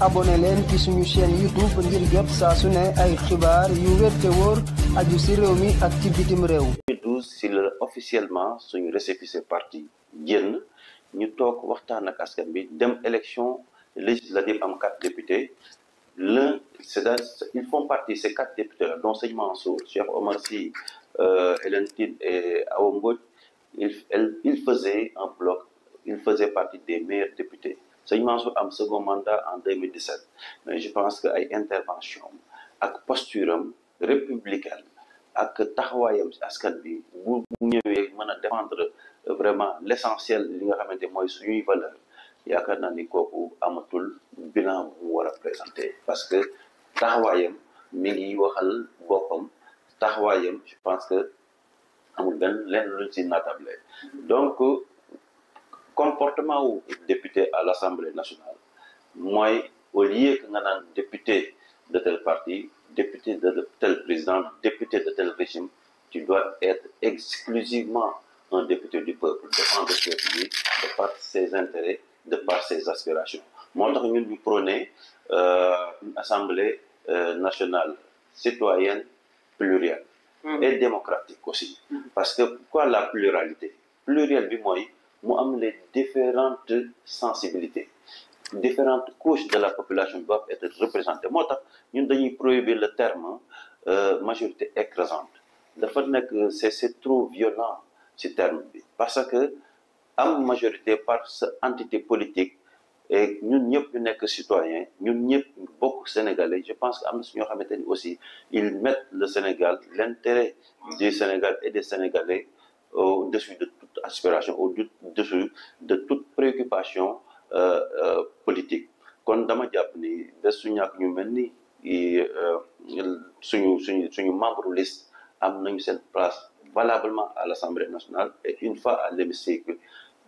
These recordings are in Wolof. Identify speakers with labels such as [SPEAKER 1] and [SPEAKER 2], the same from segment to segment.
[SPEAKER 1] abonné leen ci suñu chaîne YouTube ngir jot saa su ne ay xibaar yu wér te wóor aju ci réew mi ak ci bitim réew.
[SPEAKER 2] 2012 si la officiellement suñu récépissé parti génn ñu toog waxtaan ak askan bi dem élection législative am 4 députés ils font partie ces 4 députés là dont Sëñ Mansour, Cheikh Omar Sy, Hélène Tine et Awa Mbodj. Il faisait un bloc, il faisait partie des meilleurs députés. Sëñ Mansour am second mandat en 2017 mais je pense que ay intervention ak posture am républicaine ak taxawaayam ci askan bi bu ñëwee mën a défendre vraiment l'essentiel li nga xamante mooy suñuy valeur yaakaar naa ni kooku amatul bilan bu mu war a présenter parce que taxawaayam mi ngi waxal boppam taxawaayam je pense que amul benn lenn luñ ci natable donc comportement wu député à l'Assemblée nationale mooy au lieu que nga naan député de tel parti, député de tel président, député de tel régime, tu dois être exclusivement un député du peuple, défendre le peuple de par ses intérêts, de par ses aspirations. Moi, nous prônons une Assemblée nationale citoyenne plurielle et démocratique aussi. Parce que quoi la pluralité? Pluriel, moi, les différentes sensibilités. Différentes couches de la population doivent être représentées. Moi, nous devons prohiber le terme majorité écrasante. Le fait que c'est trop violent ce terme parce que am majorité par cette entité politique et nous n'y sommes que citoyens, nous n'y sommes beaucoup Sénégalais. Je pense que aussi ils mettent le Sénégal, l'intérêt du Sénégal et des Sénégalais au-dessus de toute aspiration, au-dessus de toute préoccupation politique. Kon dama jàpp ni bés su ñàkk ñu mel ni suñu membre liste am nañu seen place valablement à l'Assemblée nationale et une fois à l'hémicycle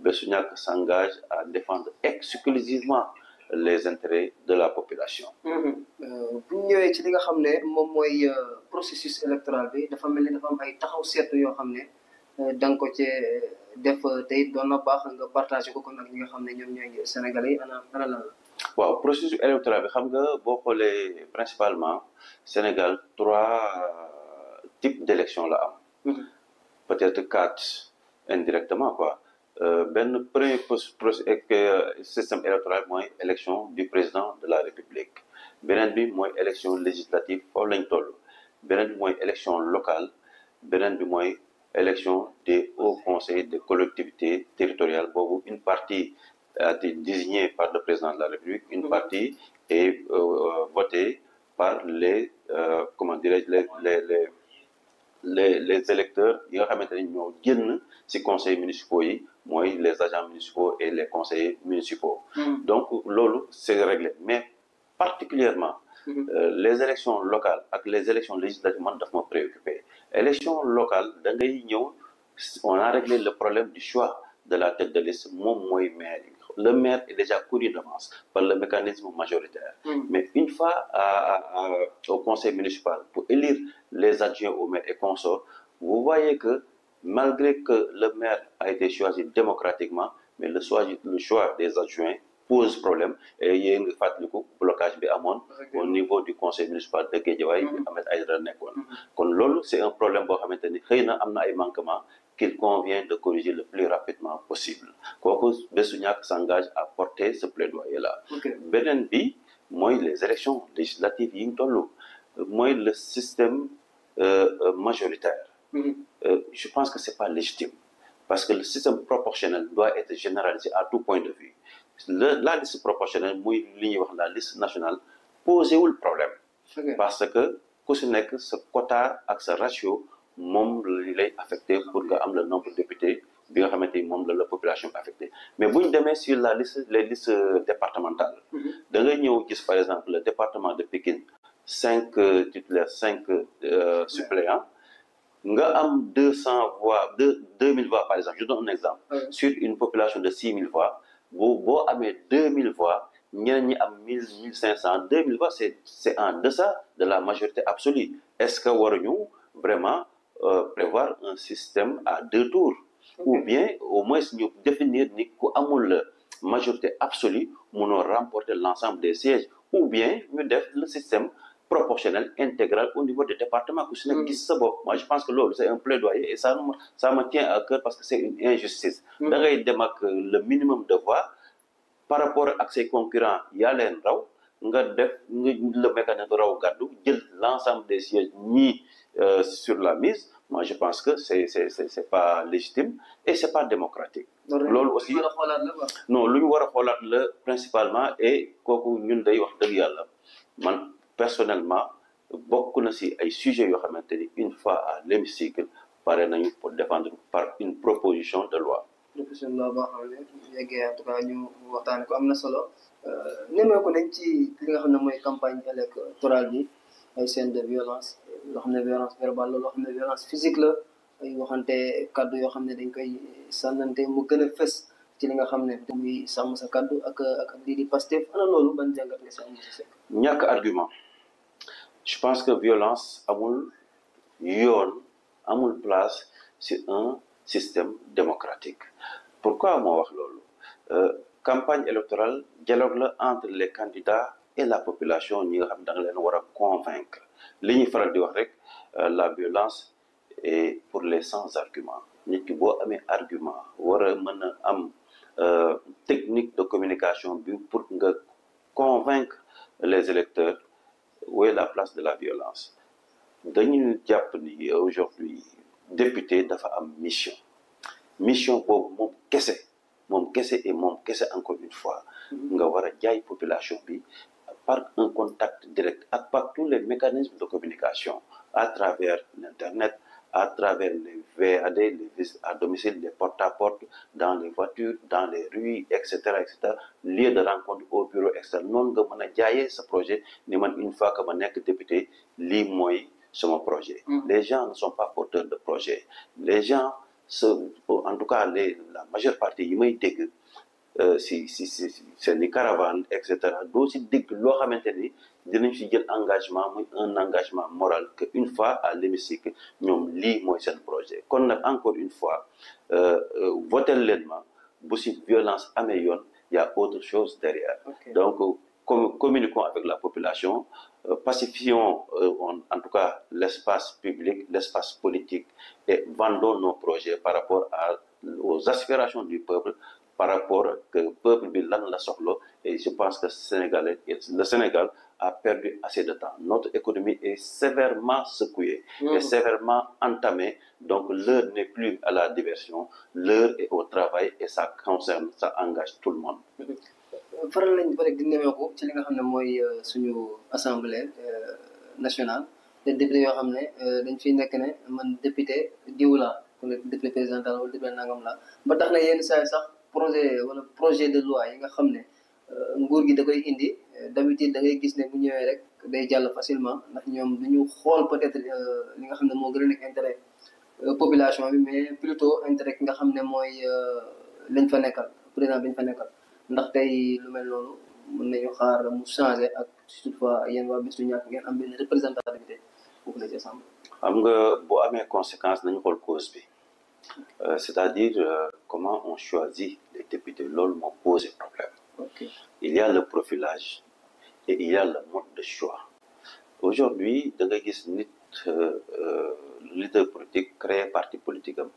[SPEAKER 2] bés su ñàkk s'engage à défendre exclusivement les intérêts de la population.
[SPEAKER 1] bu ñu ñëwee ci li nga xam ne moom mooy processus électoral bi dafa mel ni dafa am ay taxaw seetlu yoo xam ne da nga ko cee def tey doon na baax nga partagé ko kon ak ñi nga xam ne ñoom ñooy Sénégalais yi ana lan la.
[SPEAKER 2] waaw processus électoral bi xam nga boo xoolee principalement Sénégal 3 types d'élections la am. Peut-être 4 indirectement quoi. Benn premier système électoral mooy élection du président de la République beneen bi mooy élection législative foofu lañ toll beneen bi mooy élection locale beneen bi mooy élection des hauts conseils des collectivités territoriales boobu une partie a été désignée par le président de la République, une partie est votée par les comment dirais-je les électeurs yi nga xamante ne ñoo génn ci conseils municipaux yi mooy les agents municipaux et les conseillers municipaux. Donc loolu c'est réglé mais particulièrement les élections locales ak les élections législatives man daf ma préoccupé. Élection locale da ngay ñëw on a réglé le problème du choix de la tête de liste moom mooy maire. Le maire est déjà couru d'avance par le mécanisme majoritaire. Mais une fois au conseil municipal, pour élire les adjoints au maire et consorts, vous voyez que malgré que le maire a été choisi démocratiquement, mais le choix des adjoints pose problème. Et il y a un blocage au niveau du conseil municipal de Guédiawaye, Ahmed Aïdara nekkoon. Kon loolu c'est un problème boo xamante ni xëy na am na ay manquements qu'il convient de corriger le plus rapidement possible. Kooku Bés Ñakk s'engage à porter ce plaidoyer-là. Beneen bi mooy les élections législatives yi ñu toll mooy le système majoritaire. Je pense que c'est pas légitime parce que le système proportionnel doit être généralisé à tout point de vue. La liste proportionnelle muy li ñuy wax la liste nationale posé wul problème. Parce que ku si nekk sa quota ak sa ratio moom li lay affecté pour nga am le nombre de députés bi nga xamante ni moom la population affectée mais bu ñu demee sur la liste les listes départementales da ngay ñëw gis par exemple le département de Pikine 5 titulaires 5 suppléants nga am 200 voix 2000 voix par exemple je donne un exemple sur une population de 6000 voix boo amee 2000 voix ñeneen ñi am 1000 1500 2000 voix c'est en deçà de la majorité absolue est-ce que waruñu vraiment prévoir un système à 2 tours ou bien au moins ñu définir ni ku amul majorité absolue mënoo remporter l'ensemble des sièges ou bien ñu def le système proportionnel intégral au niveau des départements ku si nekk gis sa bopp. Moi je pense que loolu c'est un plaidoyer et ça me tient à cœur parce que c'est une injustice. da ngay dem ak le minimum de voix par rapport ak ses concurrents yaa leen raw nga def le mécanisme raw gàddu jël l'ensemble des sièges mis sur la mise. Moi je pense que c'est pas légitime et c'est pas démocratique. loolu aussi non lu ñu war a xoolaat la principalement et kooku ñun day wax dëgg yàlla man personnellement bokk na si ay sujets yoo xamante ni une fois à l'hémicycle pare nañu pour défendre par une proposition de loi.
[SPEAKER 1] proposition de loi boo xam ne yeggee en tout cas ñu waxtaane ko am na solo nemmeeku nañ ci li nga xam ne mooy campagne électorale bi ay scènes de violence loo xam ne violence verbale la loo xam ne violence physique la ay waxante kaddu yoo xam ne dañ koy sànnante mu gën a fës ci li nga xam ne muy sàmm sa kaddu ak lii di Pastef ana loolu ban jàngat nga si am si
[SPEAKER 2] ñàkk argument je pense que violence amul yoon amul place sur un système démocratique. Pourquoi moo wax loolu campagne électorale dialogue la entre les candidats et la population ñi nga xam ne da nga leen war a convaincre li ñuy faral di wax rek la violence est pour les sans argument nit ki boo amee argument war a mën a am technique de communication bi pour nga convaincre les électeurs où est la place de la violence. Dañu jàpp ni aujourd'hui député dafa am mission boobu moom kese et moom kese encore une fois nga war a jaay population bi par un contact direct ak par tous les mécanismes de communication à travers l'internet, à travers les VAD, les visites à domicile, les porte-à-porte, dans les voitures, dans les rues, etc., lieu de rencontre au bureau, etc. noonu nga mën a jaayee sa projet ni man une fois que ma nekk député lii mooy sama projet. Les gens ne sont pas porteurs de projet. Les gens en tout cas la majeure partie yi may dégg c'est ni caravane et cetera doo si dégg loo xamante ni dinañ si jël engagement muy un engagement moral que une fois à l'hémicycle ñoom lii mooy seen projet. Kon nag encore une fois votel leen ma bu si violence amee yoon y a autre chose derrière. Donc communiquons avec la population, pacifions en tout cas l'espace public, l'espace politique et vendons nos projets par rapport aux aspirations du peuple, par rapport que peuple bi lan la soxla. Et je pense que le Sénégal a perdu assez de temps. Notre économie est sévèrement secouée et sévèrement entamée. Donc l'heure n'est plus à la diversion, l'heure est au travail et ça engage tout le monde.
[SPEAKER 1] faral lañ ba rek di nemmeeku ci li nga xam ne mooy suñu assemblée nationale te député yoo xam ne dañ fiy nekk ne man député diw laa wala député présidentiel wala député nangam laa ba tax na yenn saa yi sax projet de loi yi nga xam ne nguur gi da koy indi d'habitude da ngay gis ne bu ñëwee rek day jàll facilement ndax ñoom duñu xool peut-être li nga xam ne moo gën a nekk intérêt population bi mais plutôt intérêt ki nga xam ne mooy lañ fa nekkal président bi ñu fa nekkal. ndax tey lu mel noonu mën nañu xaar mu changer ak toutefois yéen waa Bës du Ñakk ngeen am benn représentativité foofu la ci assemblée.
[SPEAKER 2] xam nga boo amee conséquence nañu xool cause bi c'est-à-dire comment on choisit les députés loolu moo posé problème. Il y a le profilage et il y a le mode de choix. Aujourd'hui da nga gis nit leader politique créer parti politique am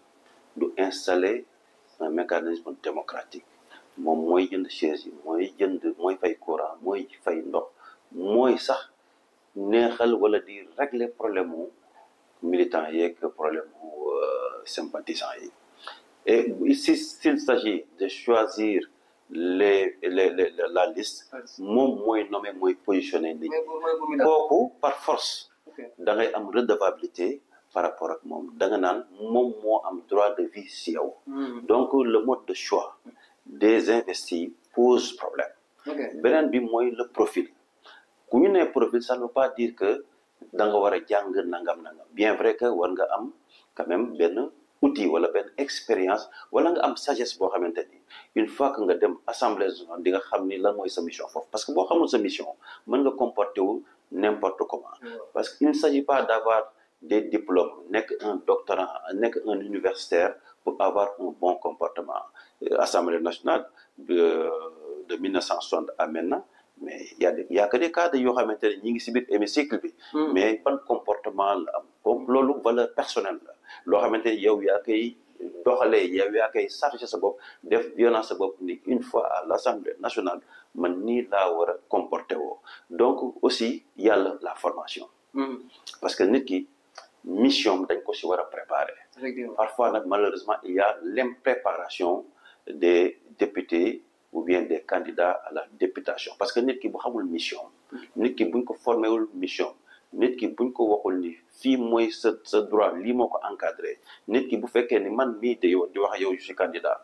[SPEAKER 2] du installer un mécanisme démocratique. moom mooy jënd chaise yi mooy fay courant mooy fay ndox mooy sax neexal wala di régler problème mu militants yeeg problème mu sympathisants yi. Et s'il s'agit de choisir la liste moom mooy nommer mooy positionner nit kooku par force da ngay am redevabilité par rapport ak moom da nga naan moom moo am droit de vie si yow. Donc le mode de choix des investis pose problème. Beneen bi mooy le profil ku ñu nee profil ça ne veut pas dire que da nga war a jàng nangam bien vrai que war nga am quand même benn outil wala benn expérience wala nga am sagesse boo xamante ni une fois que nga dem assemblée nationale di nga xam ni lan mooy sa mission foofu parce que boo xamul sa mission mën nga comporter wu n'importe comment. Parce qu'il ne s'agit pas d'avoir des diplômes nekk un doctorant nekk un universitaire pour avoir un bon comportement. Assemblée nationale de 1960 à maintenant, mais il y a que des cadres yoo xamante ne ñi ngi si biir hémicycle bi. mais ban comportement la am comme loolu valeur personnelle la loo xamante ne yow yaa koy doxalee yow yaa koy chargé sa bopp def violence sa bopp ni une fois à l'Assemblée nationale man nii laa war a comporté woo donc aussi yàlla la formation. parce que nit ki mission dañ ko si war a préparer. parfois nag malheureusement il y a l'impréparation des députés ou bien des candidats à la députation parce que nit ki bu xamul mission nit ki buñ ko formé wul mission nit ki buñ ko waxul ni fii mooy sa droit lii moo ko encadré nit ki bu fekkee ni man mii de yow di wax yow je suis candidat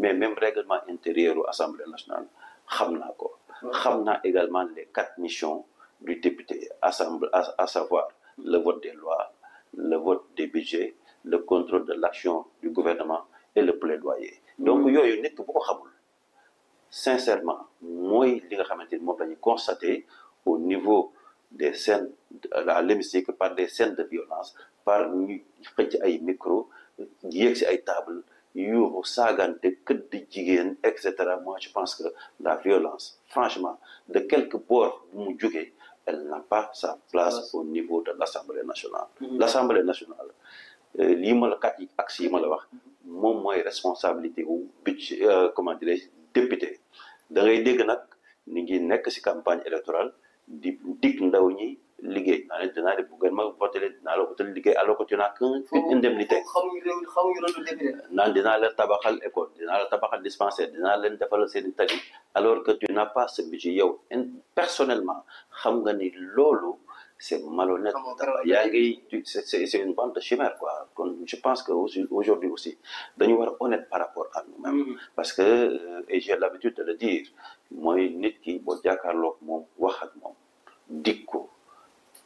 [SPEAKER 2] mais même règlement intérieur u Assemblée nationale xam naa ko xam naa également les 4 missions du député assemblée à savoir le vote des lois le vote des budgets le contrôle de l'action du gouvernement et le plaidoyer donc yooyu nit ki bu ko xamul sincèrement mooy li nga xamante ni moom la ñu constaté au niveau des scènes à l'hémicycle par des scènes de violence par ñu xëcc ay micro yéeg si ay table yuuxu saagante këdd jigéen et cetera moi je pense que la violence franchement de quelque bord bu mu jógee elle n'a pas sa place au niveau de l'Assemblée nationale. L'Assemblée nationale lii ma la kat yi axe yi ma la wax moom mooy responsabilité wu budget comment dirais-je député da ngay dégg nag ni ngi nekk ci campagne électorale di dig ndaw ñi liggéey naa ne dinaa def bu gën ma voté dinaa la wutal liggéey alors que tu n'as qu'une indemnité naan dinaa leen tabaxal école dinaa la tabaxal dispensaire dinaa leen defal seen tali alors que tu n'as pas ce budget yow personnellement xam nga ni loolu c'est malhonnête yaa ngi c'est une bande de chimère quoi kon je pense que aujourd'hui aussi dañu war a honnête par rapport à nous-mêmes parce que et j'ai l'habitude de le dire mooy nit ki boo jàkkaarloog moom wax ak moom dig ko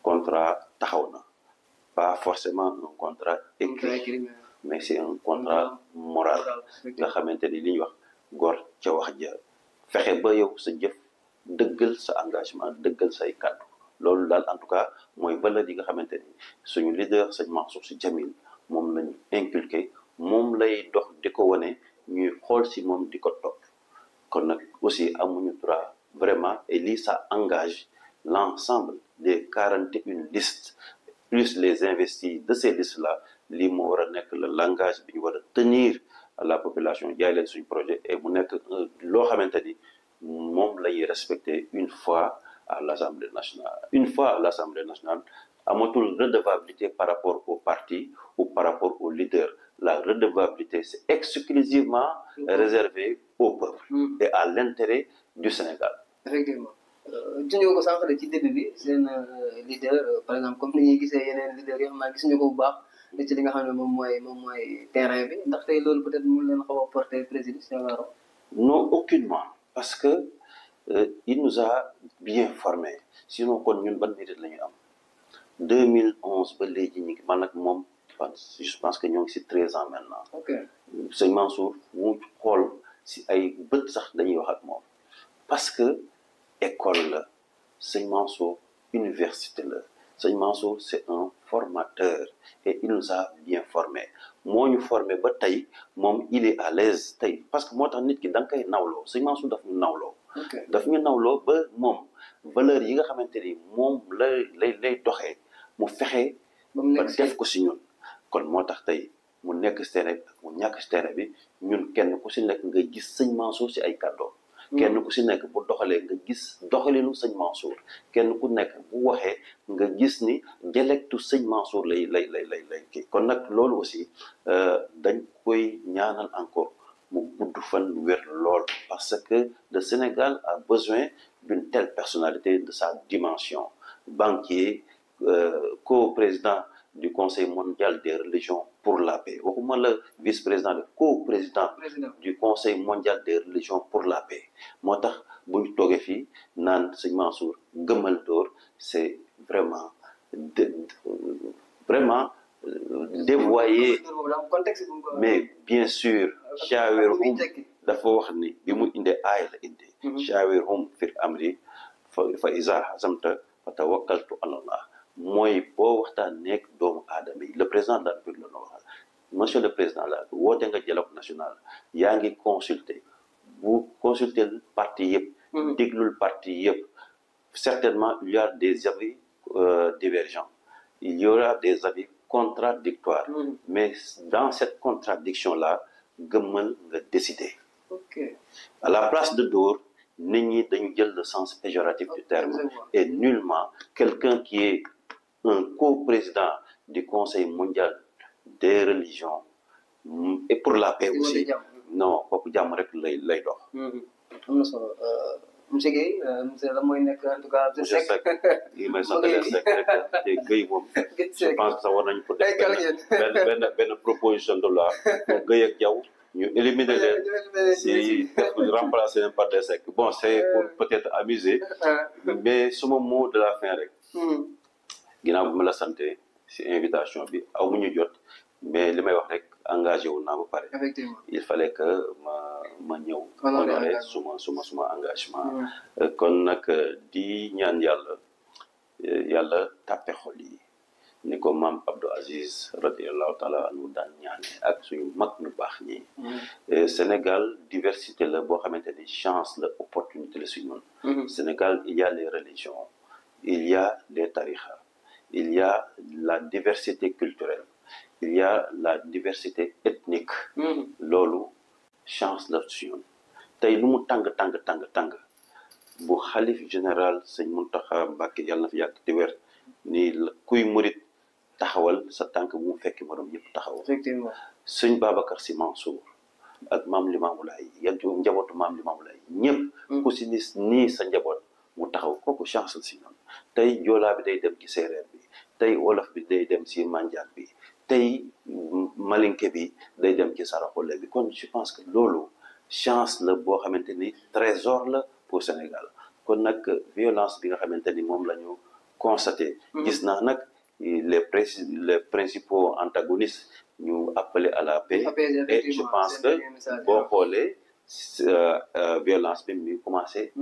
[SPEAKER 2] contrat taxaw na pas forcément un contrat écrit mais c'est un contrat moral nga xamante ni li ñuy wax góor ca wax ja fexe ba yow sa jëf dëggal sa engagement dëggal say kàddu loolu daal en tout cas mooy valeur yi nga xamante ni suñu leader sëñ Mansour Sy Djamil moom lañu inculqué moom lay dox di ko wane ñuy xool si moom di ko topp kon nag aussi amuñu droit vraiment et lii ça engage l'ensemble des 41 listes plus les investis de ces listes là lii moo war a nekk le langage bi ñu war a tenir à la population jaay leen suñu projet et mu nekk loo xamante ni moom la ñuy respecter une fois à l'Assemblée nationale. Une fois à l'Assemblée nationale, amatul redevabilité par rapport au parti ou par rapport au leader. La redevabilité, c'est exclusivement réservé au peuple et à l'intérêt du Sénégal.
[SPEAKER 1] Effectivement. Junjoo ko sànq ci début bi seen leader par exemple comme ni ñuy gisee yeneen leader yoo xam ne gisuñu ko bu baax ci li nga xam ne moom mooy terrain bi ndax tey loolu peut-être mu leen xaw a porter préjudice.
[SPEAKER 2] Non, aucunement. Parce que il nous a bien formés sinon kon ñun ban mérite la ñu am 2011 ba léegi ñu ngi man nag moom je pense que ñoo ngi si 13 ans maintenant.
[SPEAKER 1] ok
[SPEAKER 2] sëñ Mansour mu xool si ay bët sax dañuy wax ak moom parce que école la sëñ Mansour université la sëñ Mansour c'est un formateur et il nous a bien formés moo ñu formé ba tey moom il est à l'aise tey parce que moo tax nit ki da nga koy nawloo sëñ Mansour daf ñu nawloo. daf ñu nawloo ba moom valeur yi nga xamante ni moom lay doxee mu fexe ba def ko si ñun kon moo tax tey mu nekk si terrain bi ak mu ñàkk si terrain bi ñun kenn ku si nekk nga gis sëñ Mansour si ay kàddoom kenn ku si nekk bu doxalee nga gis doxalinu sëñ Mansour kenn ku nekk bu waxee nga gis ni dialectu sëñ Mansour lay kii kon nag loolu aussi dañ koy ñaanal encore mu gudd fan wér lool parce que le Sénégal a besoin d'une telle personnalité de sa dimension banquier co-président du Conseil mondial des religions pour la paix waxuma la vice-président le co-président du Conseil mondial des religions pour la paix moo tax bu ñu toogee fii naan sëñ Mansour gëmmal dóor c'est vraiment dévoyé mais bien sûr shawirhum dafa wax ni bi mu indee aay la indi shawirhum fil amri fa iza hazamta fa tawakkaltu ala Allah mooy boo waxtaan nekk doomu aadama yi le président de la République la waxal monsieur le président la woote nga dialogue national yaa ngi consulter le parti yëpp déglul parti yëpp certainement il y a des avis divergents il y aura des avis contradictoires mais dans cette contradiction là gëmmal nga décider à la place de dóor nit ñi dañu jël le sens péjoratif du terme et nullement quelqu'un qui est un co-président du Conseil mondial des religions et pour la paix aussi non kooku jàmm rek lay dox.
[SPEAKER 1] am na solo monsieur Guèye monsieur la mooy nekk en tout cas.
[SPEAKER 2] monsieur Seck yi may sant leen Seck rek te Guèye moom. je pense que sax war nañu ko def benn proposition de loi pour Guèye ak Diaw ñu éliminer leen si remplacer leen par des Seck bon c'est pour peut-être amuser mais suma mot de la fin rek. ginnaaw bi ma la santé si invitation bi aw mu ñu jot mais li may wax rek engagé wu naa ba pare.
[SPEAKER 1] effectivement
[SPEAKER 2] il fallait que ma ñëw. honoré suma engagement. kon nag di ñaan yàlla tàppe xol yi ni ko maam Abdou Aziz radiyallahu taala anhu daan ñaane ak suñu mag ñu baax ñi. Sénégal diversité la boo xamante ni chance la opportunité la si ñun. Sénégal il y a les religions il y a les tarixa il y a la diversité culturelle il y a la diversité ethnique loolu chance la si ñun tey lu mu tàng bu xalif général sëñ Mountakha Mbacké yàlla na fi yàgg te wér ni kuy murit taxawal sa tànk bu mu fekki morom yëpp taxawal
[SPEAKER 1] effectivement
[SPEAKER 2] sëñ Babacar Sy Mansour ak maam Limamou Laye yan njabootu maam Limamou Laye ñëpp ku si nii sa njaboot mu taxaw kooku chance la si ñun tey joolaa bi day dem ci séeréer bi tey wolof bi day dem ci manjaan bi tey malinke bi day dem ci saraxole bi kon je pense que loolu chance la boo xamante ni trésor la pour Sénégal kon nag violence bi nga xamante ni moom la ñu constaté gis naa nag les principaux antagonistes ñu appelé à la paix et je pense que boo xoolee violence bi mi commencé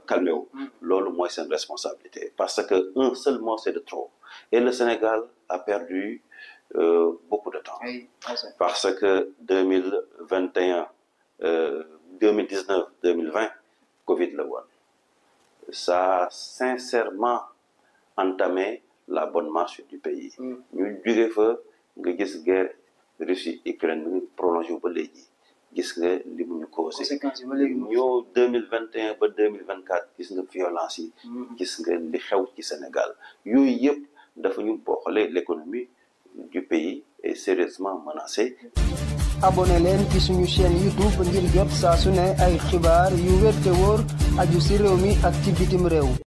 [SPEAKER 2] calmé wu loolu mooy seen responsabilité parce que un seul mot c'est de trop et le Sénégal a perdu beaucoup de temps parce que 2021 2019 2020 Covid la woon ça a sincèrement entamé la bonne marche du pays ñu jóge fa nga gis guerre Russie Ukraine mu ngi prolongé wu ba léegi gis nga li mu ñu causé ñoo 2021 ba 2024 gis nga violence yi gis nga li xew ci Sénégal yooyu yëpp dafa ñu boo xoolee l'économie du pays est sérieusement menacée.
[SPEAKER 3] abonné leen ci suñu chaîne YouTube ngir jot saa su ne ay xibaar yu wér te wóor aju ci réew mi ak ci bitim réew